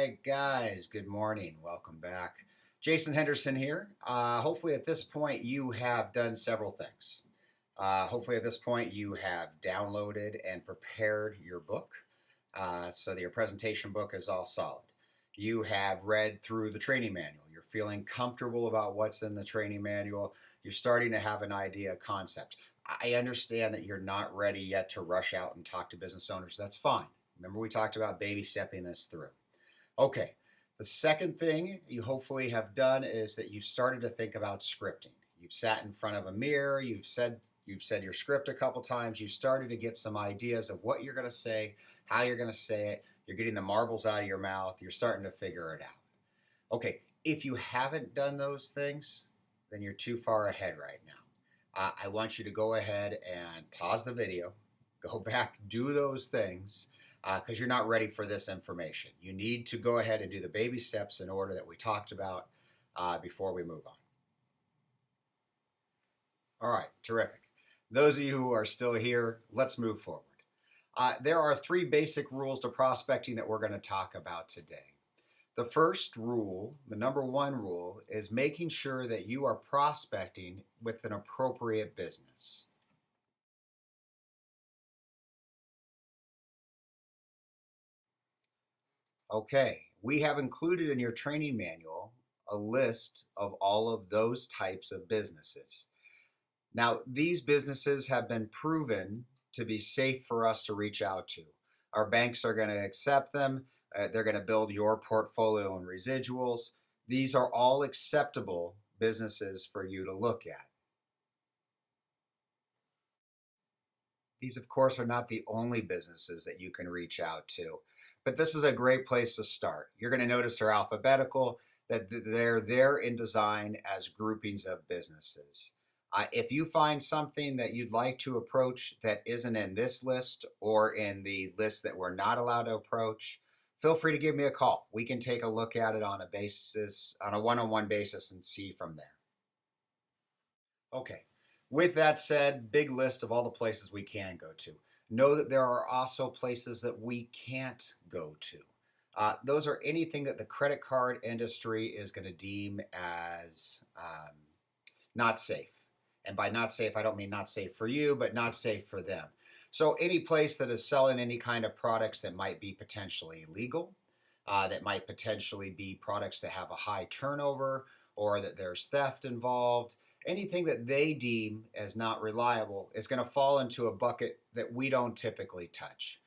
right, guys, good morning. Welcome back. Jason Henderson here. Hopefully, at this point, you have done several things. Hopefully, at this point, you have downloaded and prepared your book so that your presentation book is all solid. You have read through the training manual. You're feeling comfortable about what's in the training manual. You're starting to have an idea, concept. I understand that you're not ready yet to rush out and talk to business owners. That's fine. Remember, we talked about baby stepping this through. Okay, the second thing you hopefully have done is that you've started to think about scripting. You've sat in front of a mirror, you've said your script a couple times, you've started to get some ideas of what you're going to say, how you're going to say it, you're getting the marbles out of your mouth, you're starting to figure it out. Okay, if you haven't done those things, then you're too far ahead right now. I want you to go ahead and pause the video, go back, do those things, because you're not ready for this information. You need to go ahead and do the baby steps in order that we talked about before we move on. All right, terrific. Those of you who are still here, let's move forward. There are three basic rules to prospecting that we're going to talk about today. The first rule, the number one rule, is making sure that you are prospecting with an appropriate business. Okay, we have included in your training manual a list of all of those types of businesses. Now, these businesses have been proven to be safe for us to reach out to. Our banks are going to accept them. They're going to build your portfolio and residuals. These are all acceptable businesses for you to look at. These, of course, are not the only businesses that you can reach out to, but this is a great place to start. You're going to notice they're alphabetical, that they're there in design as groupings of businesses. If you find something that you'd like to approach that isn't in this list or in the list that we're not allowed to approach, feel free to give me a call. We can take a look at it on a one-on-one basis and see from there. Okay. With that said, big list of all the places we can go to. Know that there are also places that we can't go to. Those are anything that the credit card industry is going to deem as not safe. And by not safe, I don't mean not safe for you, but not safe for them. So any place that is selling any kind of products that might be potentially illegal, that might potentially be products that have a high turnover, or that there's theft involved, anything that they deem as not reliable is going to fall into a bucket that we don't typically touch.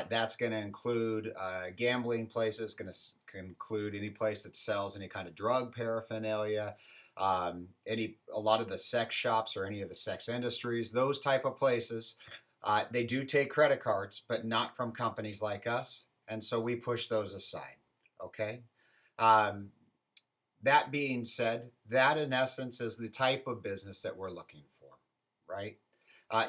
That's going to include gambling places, going to include any place that sells any kind of drug paraphernalia, a lot of the sex shops or any of the sex industries, those type of places. They do take credit cards, but not from companies like us, and so we push those aside. Okay. That being said, that in essence is the type of business that we're looking for, right?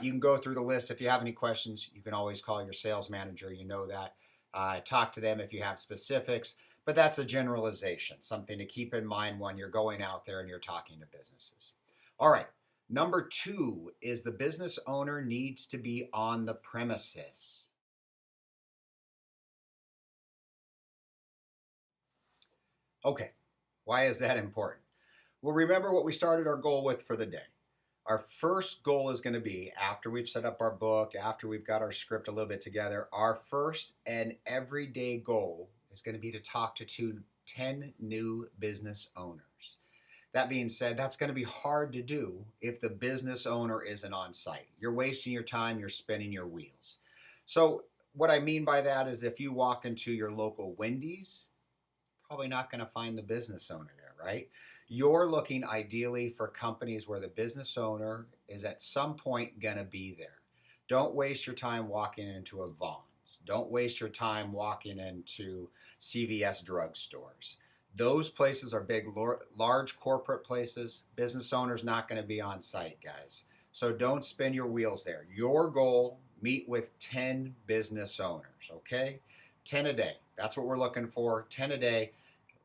You can go through the list. If you have any questions, you can always call your sales manager. You know that. Talk to them if you have specifics, but that's a generalization, something to keep in mind when you're going out there and you're talking to businesses. All right. Number two is the business owner needs to be on the premises. Okay. Why is that important? Well, remember what we started our goal with for the day. Our first goal is going to be, after we've set up our book, after we've got our script a little bit together, our first and everyday goal is going to be to talk to 10 new business owners. That being said, that's going to be hard to do if the business owner isn't on site. You're wasting your time, you're spinning your wheels. So what I mean by that is if you walk into your local Wendy's, probably not going to find the business owner there, right? You're looking ideally for companies where the business owner is at some point going to be there. Don't waste your time walking into a Vons. Don't waste your time walking into CVS drugstores. Those places are big, large corporate places. Business owners not going to be on site, guys. So don't spin your wheels there. Your goal, meet with 10 business owners, okay? 10 a day. That's what we're looking for, 10 a day.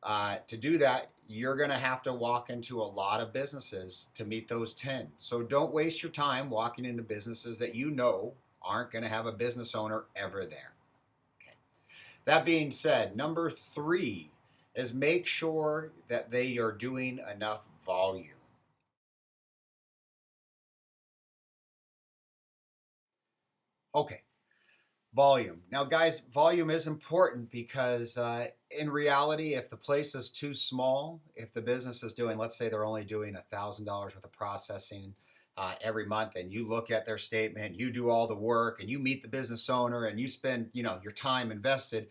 To do that, you're going to have to walk into a lot of businesses to meet those 10. So don't waste your time walking into businesses that you know aren't going to have a business owner ever there. Okay. That being said, number three is make sure that they are doing enough volume. Okay, volume. Now, guys, volume is important because in reality, if the place is too small, if the business is doing, let's say they're only doing $1,000 worth of processing every month, and you look at their statement, you do all the work, and you meet the business owner, and you spend, your time invested,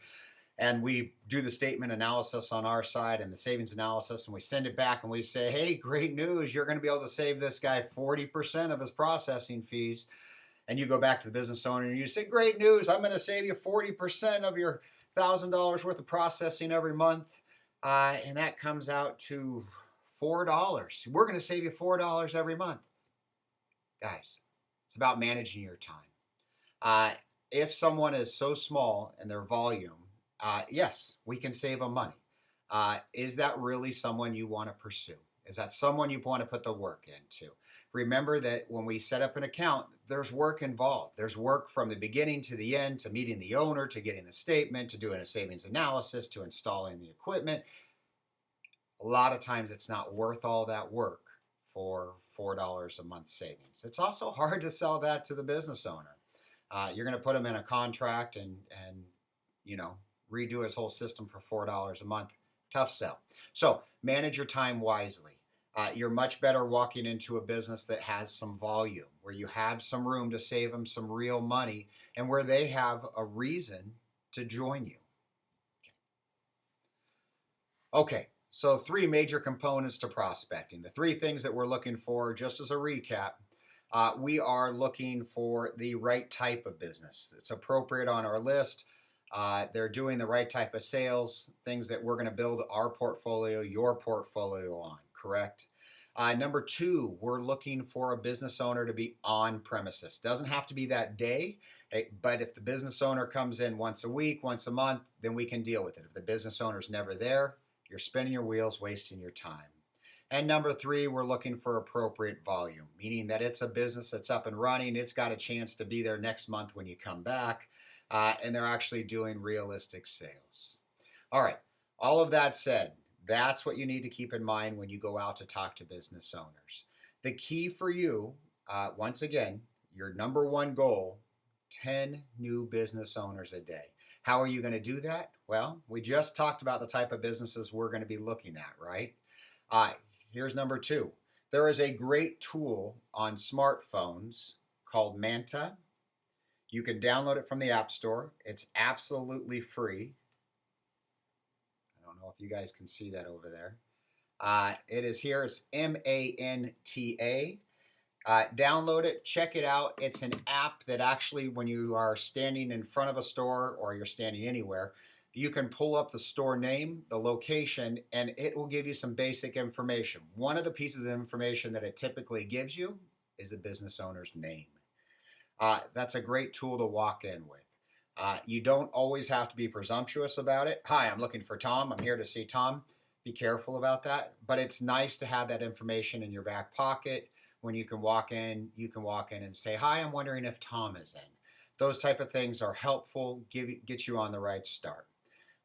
and we do the statement analysis on our side and the savings analysis, and we send it back, and we say, hey, great news, you're going to be able to save this guy 40% of his processing fees. And you go back to the business owner and you say, great news, I'm going to save you 40% of your $1,000 worth of processing every month. And that comes out to $4. We're going to save you $4 every month. Guys, it's about managing your time. If someone is so small in their volume, yes, we can save them money. Is that really someone you want to pursue? Is that someone you want to put the work into? Remember that when we set up an account, there's work involved. There's work from the beginning to the end, to meeting the owner, to getting the statement, to doing a savings analysis, to installing the equipment. A lot of times it's not worth all that work for $4 a month savings. It's also hard to sell that to the business owner. You're going to put him in a contract and redo his whole system for $4 a month. Tough sell. So manage your time wisely. You're much better walking into a business that has some volume, where you have some room to save them some real money, and where they have a reason to join you. Okay, so three major components to prospecting. The three things that we're looking for, just as a recap, we are looking for the right type of business. It's appropriate on our list. They're doing the right type of sales, things that we're going to build our portfolio, your portfolio on, correct? Number two, we're looking for a business owner to be on premises. Doesn't have to be that day, but if the business owner comes in once a week, once a month, then we can deal with it. If the business owner's never there, you're spinning your wheels, wasting your time. And number three, we're looking for appropriate volume, meaning that it's a business that's up and running. It's got a chance to be there next month when you come back, and they're actually doing realistic sales. All right, all of that said, that's what you need to keep in mind when you go out to talk to business owners. The key for you, once again, your number one goal, 10 new business owners a day. How are you going to do that? Well, we just talked about the type of businesses we're going to be looking at, right? Here's number two. There is a great tool on smartphones called Manta. You can download it from the App Store. It's absolutely free. I don't know if you guys can see that over there. It is here. It's Manta. Download it, check it out. It's an app that actually, when you are standing in front of a store or you're standing anywhere, you can pull up the store name, the location, and it will give you some basic information. One of the pieces of information that it typically gives you is the business owner's name. That's a great tool to walk in with. You don't always have to be presumptuous about it. Hi, I'm looking for Tom. I'm here to see Tom. Be careful about that. But it's nice to have that information in your back pocket. When you can walk in and say, hi, I'm wondering if Tom is in. Those type of things are helpful, get you on the right start.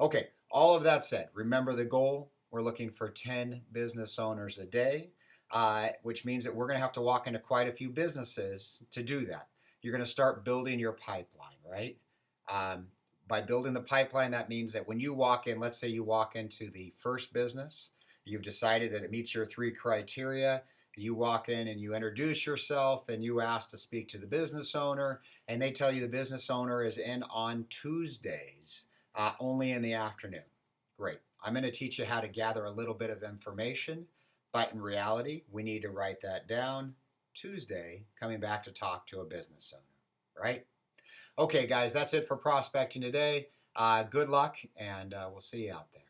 Okay, all of that said, remember the goal. We're looking for 10 business owners a day, which means that we're going to have to walk into quite a few businesses to do that. You're going to start building your pipeline, right? By building the pipeline, that means that when you walk in, let's say you walk into the first business, you've decided that it meets your three criteria. You walk in and you introduce yourself and you ask to speak to the business owner, and they tell you the business owner is in on Tuesdays, only in the afternoon. Great. I'm going to teach you how to gather a little bit of information, but in reality, we need to write that down. Tuesday, coming back to talk to a business owner, right? Okay, guys, that's it for prospecting today. Good luck, and we'll see you out there.